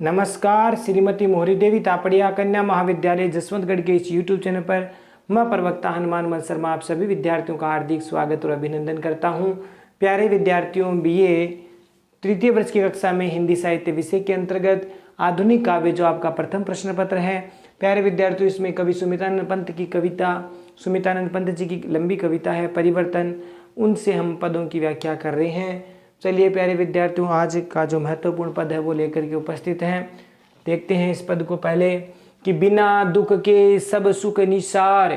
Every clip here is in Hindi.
नमस्कार। श्रीमती मोहरी देवी तापड़िया कन्या महाविद्यालय जसवंतगढ़ के इस यूट्यूब चैनल पर मैं प्रवक्ता हनुमान मल शर्मा आप सभी विद्यार्थियों का हार्दिक स्वागत और अभिनंदन करता हूं। प्यारे विद्यार्थियों, बीए तृतीय वर्ष की कक्षा में हिंदी साहित्य विषय के अंतर्गत आधुनिक काव्य जो आपका प्रथम प्रश्न पत्र है। प्यारे विद्यार्थियों, इसमें कवि सुमित्रानंद पंत की कविता, सुमित्रानंद पंत जी की लंबी कविता है परिवर्तन, उनसे हम पदों की व्याख्या कर रहे हैं। चलिए प्यारे विद्यार्थियों, आज का जो महत्वपूर्ण पद है वो लेकर के उपस्थित हैं। देखते हैं इस पद को पहले कि बिना दुख के सब सुख निसार।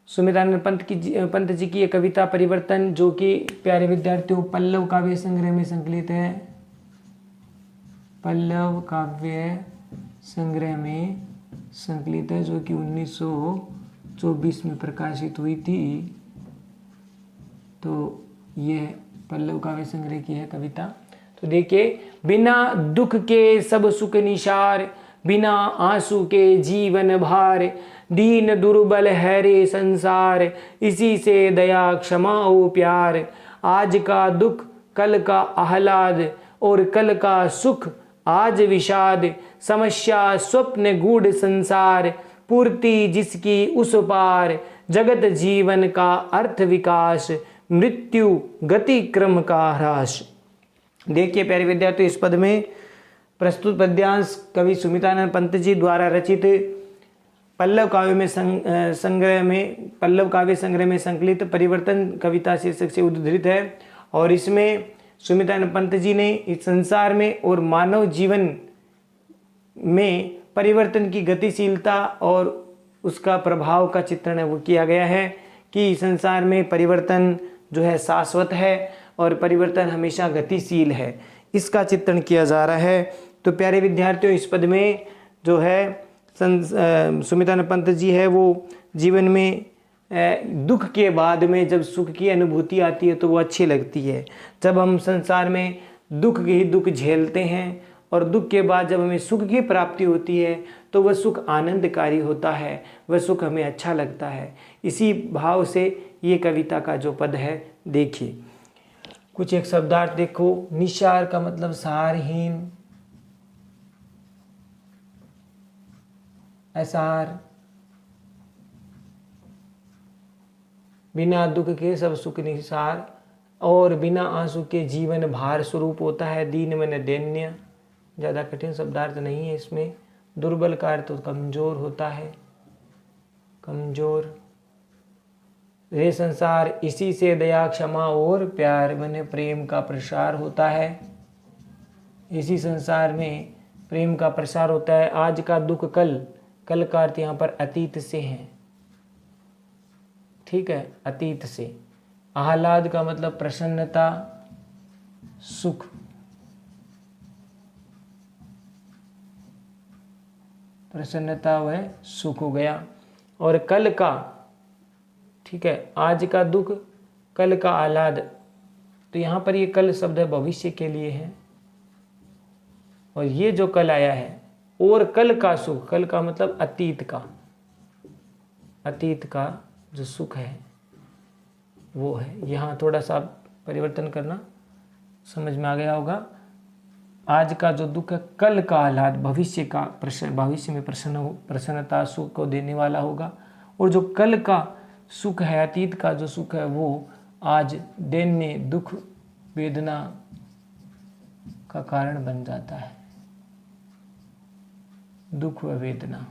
सुमित्रानंद पंत जी की ये कविता परिवर्तन, जो कि प्यारे विद्यार्थियों पल्लव काव्य संग्रह में संकलित है। पल्लव काव्य संग्रह में संकलित है, जो कि 1924 में प्रकाशित हुई थी। तो यह पल्लव काव्य संग्रह की है कविता। तो देखिए, बिना दुख के सब सुख निसार, बिना आंसू के जीवन भार, दीन दुर्बल है रे संसार, इसी से दया क्षमा ओ प्यार। आज का दुख कल का आह्लाद, और कल का सुख आज विषाद, समस्या स्वप्न गूढ़ संसार, पूर्ति जिसकी उस पार, जगत जीवन का अर्थ विकास, मृत्यु गति क्रम का ह्रास। देखिए प्यारे विद्यार्थियों, इस पद में प्रस्तुत पद्यांश कवि सुमित्रानंद पंत जी द्वारा रचित पल्लव काव्य संग्रह में संकलित परिवर्तन कविता शीर्षक से उद्धृत है। और इसमें सुमित्रानंद पंत जी ने इस संसार में और मानव जीवन में परिवर्तन की गतिशीलता और उसका प्रभाव का चित्रण है वो किया गया है कि संसार में परिवर्तन जो है शाश्वत है और परिवर्तन हमेशा गतिशील है, इसका चित्रण किया जा रहा है। तो प्यारे विद्यार्थियों, इस पद में जो है सुमित्रानंद पंत जी है वो जीवन में दुख के बाद में जब सुख की अनुभूति आती है तो वो अच्छी लगती है। जब हम संसार में दुख ही दुख झेलते हैं और दुख के बाद जब हमें सुख की प्राप्ति होती है तो वह सुख आनंदकारी होता है, वह सुख हमें अच्छा लगता है। इसी भाव से ये कविता का जो पद है, देखिए कुछ एक शब्दार्थ देखो। निसार का मतलब सारहीन, असार, बिना दुख के सब सुख निसार, और बिना आंसू के जीवन भार स्वरूप होता है। दीन मन दैन्य, ज़्यादा कठिन शब्दार्थ नहीं है इसमें। दुर्बल का अर्थ तो कमजोर होता है, कमजोर। रे संसार, इसी से दया क्षमा और प्यार बने प्रेम का प्रसार होता है। इसी संसार में प्रेम का प्रसार होता है। आज का दुख कल, कल का अर्थ यहाँ पर अतीत से है, ठीक है, अतीत से। आह्लाद का मतलब प्रसन्नता, सुख। प्रसन्नता वह सुख हो गया। और कल का, ठीक है, आज का दुख कल का आह्लाद। तो यहाँ पर ये कल शब्द है भविष्य के लिए है, और ये जो कल आया है, और कल का सुख, कल का मतलब अतीत का, अतीत का जो सुख है वो है। यहाँ थोड़ा सा परिवर्तन करना, समझ में आ गया होगा। आज का जो दुख है कल का आह्लाद, भविष्य का भविष्य में प्रसन्नता सुख को देने वाला होगा। और जो कल का सुख है, अतीत का जो सुख है, वो आज दैन्य दुख वेदना का कारण बन जाता है। दुख व वेदना।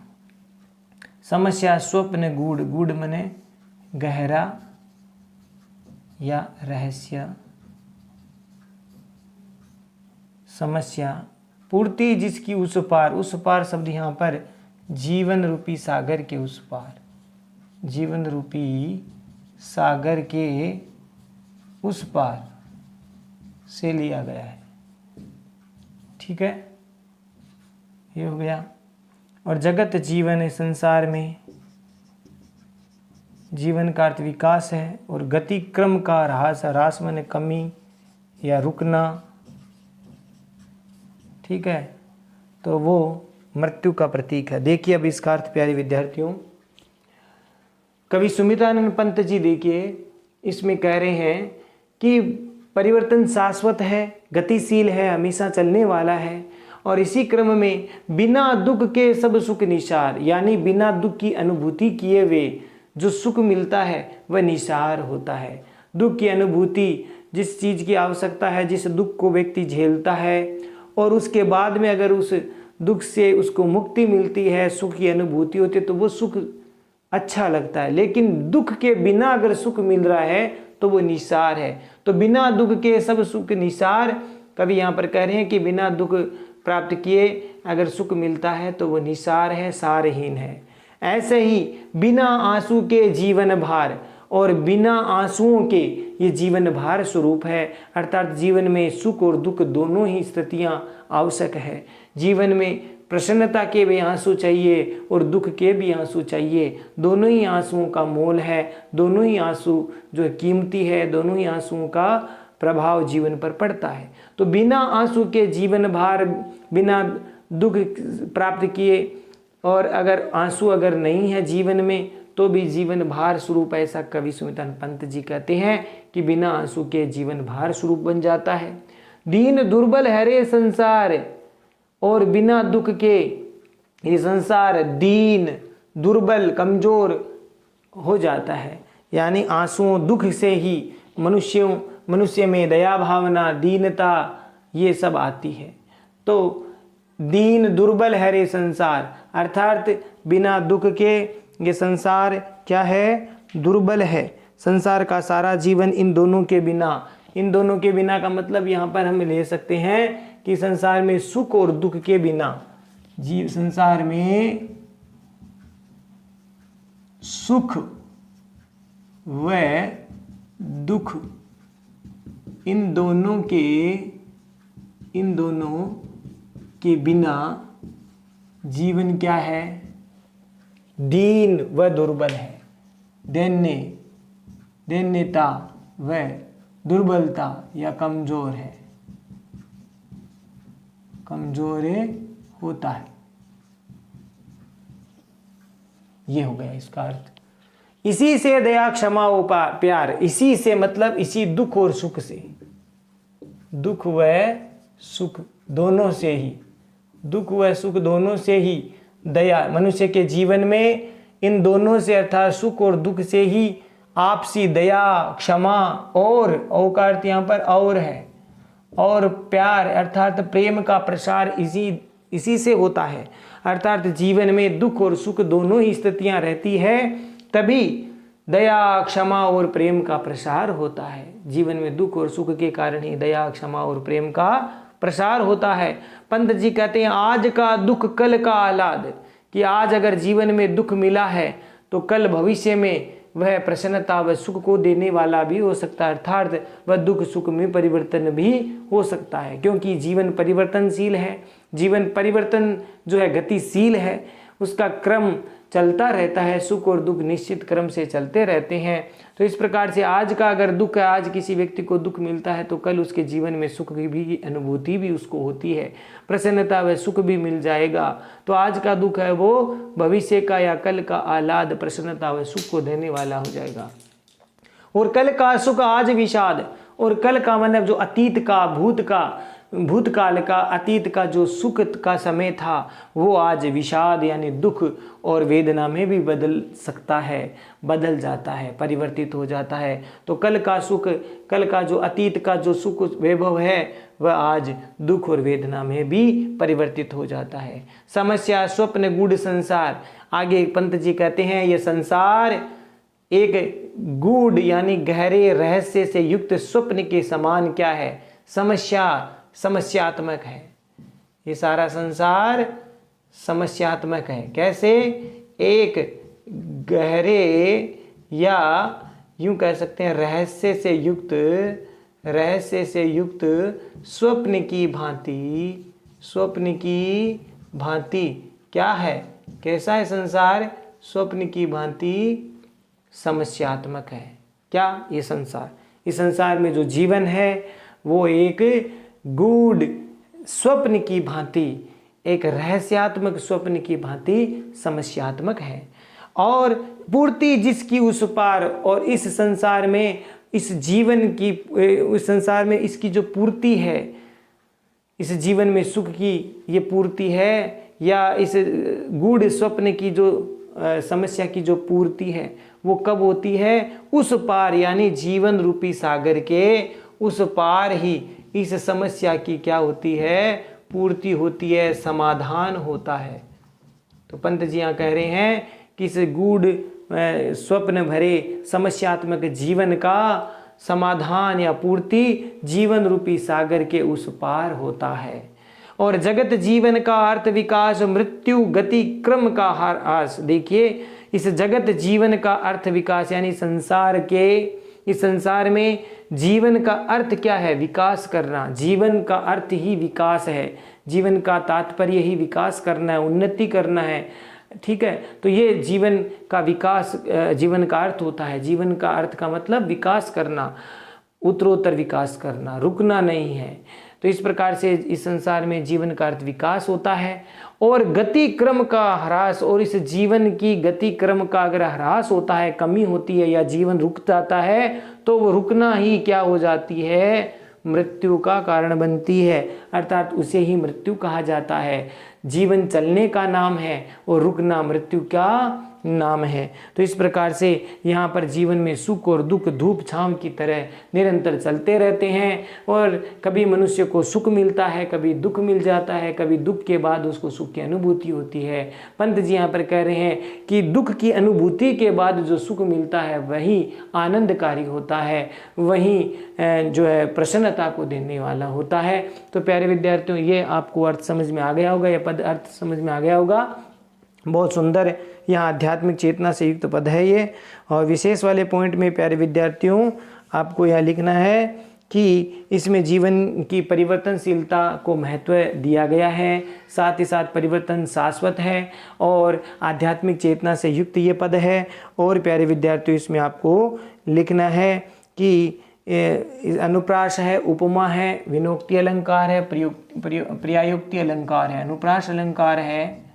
समस्या स्वप्न गूढ़, गूढ़ मने गहरा या रहस्य। समस्या, पूर्ति जिसकी उस पार, उस पार शब्द यहाँ पर जीवन रूपी सागर के उस पार, जीवन रूपी सागर के उस पार से लिया गया है, ठीक है, ये हो गया। और जगत जीवन, संसार में जीवन का अर्थ विकास है, और गति क्रम का ह्रास, ह्रास माने कमी या रुकना, ठीक है, तो वो मृत्यु का प्रतीक है। देखिए अब इसका अर्थ प्यारे विद्यार्थियों, कवि सुमित्रानंद पंत जी देखिए इसमें कह रहे हैं कि परिवर्तन शाश्वत है, गतिशील है, हमेशा चलने वाला है, और इसी क्रम में बिना दुख के सब सुख निसार, यानी बिना दुख की अनुभूति किए हुए जो सुख मिलता है वह निसार होता है। दुख की अनुभूति, जिस चीज़ की आवश्यकता है, जिस दुख को व्यक्ति झेलता है और उसके बाद में अगर उस दुख से उसको मुक्ति मिलती है, सुख की अनुभूति होती है, तो वो सुख अच्छा लगता है। लेकिन दुख के बिना अगर सुख मिल रहा है तो वो निसार है। तो बिना दुख के सब सुख निसार, कभी यहाँ पर कह रहे हैं कि बिना दुख प्राप्त किए अगर सुख मिलता है तो वो निसार है, सारहीन है। ऐसे ही बिना आंसू के जीवन भार, और बिना आंसुओं के ये जीवन भार स्वरूप है। अर्थात जीवन में सुख और दुख दोनों ही स्थितियाँ आवश्यक है। जीवन में प्रसन्नता के भी आंसू चाहिए और दुख के भी आंसू चाहिए। दोनों ही आंसुओं का मोल है, दोनों ही आंसू जो कीमती है, दोनों ही आंसुओं का प्रभाव जीवन पर पड़ता है। तो बिना आंसू के जीवन भार, बिना दुख प्राप्त किए, और अगर आंसू अगर नहीं है जीवन में तो भी जीवन भार स्वरूप, ऐसा कवि सुमितानंद पंत जी कहते हैं कि बिना आंसू के जीवन भार स्वरूप बन जाता है। दीन दुर्बल है रे संसार, और बिना दुख के ये संसार दीन, दुर्बल, कमजोर हो जाता है। यानी आंसुओं, दुख से ही मनुष्य में दया भावना, दीनता ये सब आती है। तो दीन दुर्बल है रे संसार, अर्थात बिना दुख के ये संसार क्या है, दुर्बल है। संसार का सारा जीवन इन दोनों के बिना, इन दोनों के बिना का मतलब यहाँ पर हम ले सकते हैं कि संसार में सुख और दुख के बिना, संसार में सुख व दुख इन दोनों के बिना जीवन क्या है, दीन व दुर्बल है। दैन्यता व दुर्बलता या कमजोर है, कमजोर होता है। ये हो गया इसका अर्थ। इसी से दया क्षमा व प्यार, इसी से मतलब इसी दुख और सुख से, दुख व सुख दोनों से ही, दुख व सुख दोनों से ही दया, मनुष्य के जीवन में इन दोनों से अर्थात सुख और दुख से ही आपसी दया, क्षमा और औकार्थ यहाँ पर और है, और प्यार अर्थात प्रेम का प्रसार इसी से होता है। अर्थात जीवन में दुख और सुख दोनों ही स्थितियाँ रहती है, तभी दया, क्षमा और प्रेम का प्रसार होता है। जीवन में दुख और सुख के कारण ही दया, क्षमा और प्रेम का प्रसार होता है। पंत जी कहते हैं आज का दुख कल का आह्लाद, कि आज अगर जीवन में दुख मिला है तो कल भविष्य में वह प्रसन्नता व सुख को देने वाला भी हो सकता है। अर्थात वह दुख सुख में परिवर्तन भी हो सकता है, क्योंकि जीवन परिवर्तनशील है। जीवन परिवर्तन जो है गतिशील है, उसका क्रम चलता रहता है। सुख और दुख निश्चित क्रम से चलते रहते हैं। तो इस प्रकार से आज का अगर दुख है, आज किसी व्यक्ति को दुख मिलता है तो कल उसके जीवन में सुख की भी अनुभूति भी उसको होती है, प्रसन्नता व सुख भी मिल जाएगा। तो आज का दुख है वो भविष्य का या कल का आह्लाद, प्रसन्नता व सुख को देने वाला हो जाएगा। और कल का सुख आज विषाद, और कल का मतलब जो अतीत का, भूतकाल का, अतीत का जो सुख का समय था वो आज विषाद यानी दुख और वेदना में भी बदल सकता है, बदल जाता है, परिवर्तित हो जाता है। तो कल का सुख, कल का जो अतीत का जो सुख वैभव है वह आज दुख और वेदना में भी परिवर्तित हो जाता है। समस्या स्वप्न गूढ़ संसार, आगे पंत जी कहते हैं ये संसार एक गूढ़ यानी गहरे रहस्य से युक्त स्वप्न के समान क्या है, समस्यात्मक है। ये सारा संसार समस्यात्मक है। कैसे? एक गहरे या यूं कह सकते हैं रहस्य से युक्त स्वप्न की भांति क्या है, कैसा है संसार? स्वप्न की भांति समस्यात्मक है। क्या? ये संसार, इस संसार में जो जीवन है वो एक गूढ़ स्वप्न की भांति, एक रहस्यात्मक स्वप्न की भांति समस्यात्मक है। और पूर्ति जिसकी उस पार, और इस संसार में, इस जीवन की, उस संसार में इसकी जो पूर्ति है, इस जीवन में सुख की ये पूर्ति है या इस गूढ़ स्वप्न की जो समस्या की जो पूर्ति है वो कब होती है? उस पार यानी जीवन रूपी सागर के उस पार ही इस समस्या की क्या होती है? पूर्ति होती है, समाधान होता है। तो पंत जी यहाँ कह रहे हैं कि इस गूढ़ स्वप्न भरे समस्यात्मक जीवन का समाधान या पूर्ति जीवन रूपी सागर के उस पार होता है। और जगत जीवन का अर्थ विकास मृत्यु गति क्रम का ह्रास। देखिए, इस जगत जीवन का अर्थ विकास यानी संसार के इस संसार में जीवन का अर्थ क्या है? विकास करना। जीवन का अर्थ ही विकास है, जीवन का तात्पर्य ही विकास करना है, उन्नति करना है। ठीक है, तो ये जीवन का विकास जीवन का अर्थ होता है। जीवन का अर्थ का मतलब विकास करना, उत्तरोत्तर विकास करना, रुकना नहीं है। तो इस प्रकार से इस संसार में जीवन का अर्थ विकास होता है और गति क्रम का ह्रास। और इस जीवन की गति क्रम का अगर ह्रास होता है, कमी होती है या जीवन रुक जाता है तो वो रुकना ही क्या हो जाती है? मृत्यु का कारण बनती है, अर्थात उसे ही मृत्यु कहा जाता है। जीवन चलने का नाम है और रुकना मृत्यु का नाम है। तो इस प्रकार से यहाँ पर जीवन में सुख और दुख धूप छांव की तरह निरंतर चलते रहते हैं और कभी मनुष्य को सुख मिलता है, कभी दुख मिल जाता है, कभी दुख के बाद उसको सुख की अनुभूति होती है। पंत जी यहाँ पर कह रहे हैं कि दुख की अनुभूति के बाद जो सुख मिलता है वही आनंदकारी होता है, वही जो है प्रसन्नता को देने वाला होता है। तो प्यारे विद्यार्थियों, ये आपको अर्थ समझ में आ गया होगा, यह पद अर्थ समझ में आ गया होगा। बहुत सुंदर यहाँ आध्यात्मिक चेतना से युक्त पद है ये। और विशेष वाले पॉइंट में प्यारे विद्यार्थियों आपको यह लिखना है कि इसमें जीवन की परिवर्तनशीलता को महत्व दिया गया है, साथ ही साथ परिवर्तन शाश्वत है और आध्यात्मिक चेतना से युक्त ये पद है। और प्यारे विद्यार्थियों इसमें आपको लिखना है कि अनुप्रास है, उपमा है, विनोक्ति अलंकार है, पर्यायोक्ति अलंकार है। अनुप्रास अलंकार है,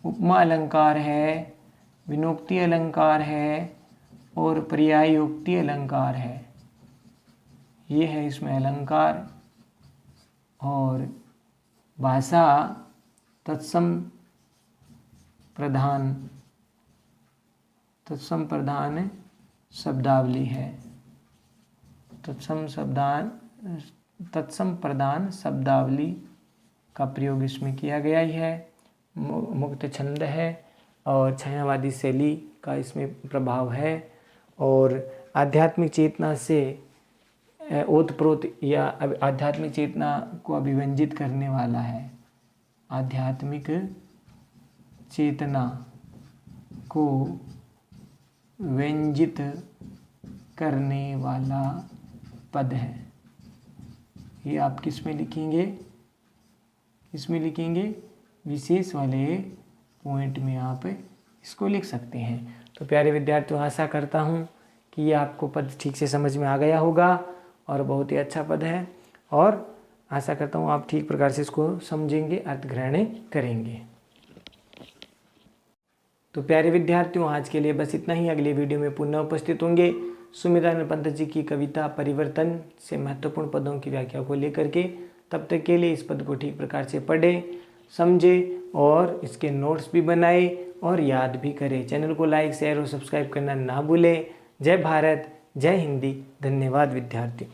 उपमा अलंकार है, विनोक्ति अलंकार है और पर्यायोक्ति अलंकार है। ये है इसमें अलंकार। और भाषा तत्सम प्रधान शब्दावली है। तत्सम प्रधान शब्दावली का प्रयोग इसमें किया गया ही है। मुक्त छंद है और छायावादी शैली का इसमें प्रभाव है और आध्यात्मिक चेतना से ओतप्रोत या आध्यात्मिक चेतना को अभिव्यंजित करने वाला है। आध्यात्मिक चेतना को व्यंजित करने वाला पद है। ये आप किस में लिखेंगे? इसमें लिखेंगे विशेष वाले पॉइंट में आप इसको लिख सकते हैं। तो प्यारे विद्यार्थियों, आशा करता हूँ कि ये आपको पद ठीक से समझ में आ गया होगा और बहुत ही अच्छा पद है और आशा करता हूँ आप ठीक प्रकार से इसको समझेंगे, अर्थ ग्रहण करेंगे। तो प्यारे विद्यार्थियों, आज के लिए बस इतना ही। अगले वीडियो में पुनः उपस्थित होंगे सुमित्रानंद पंत जी की कविता परिवर्तन से महत्वपूर्ण पदों की व्याख्या को लेकर के। तब तक के लिए इस पद को ठीक प्रकार से पढ़े, समझे और इसके नोट्स भी बनाए और याद भी करें। चैनल को लाइक, शेयर और सब्सक्राइब करना ना भूलें। जय भारत, जय हिंदी। धन्यवाद विद्यार्थी।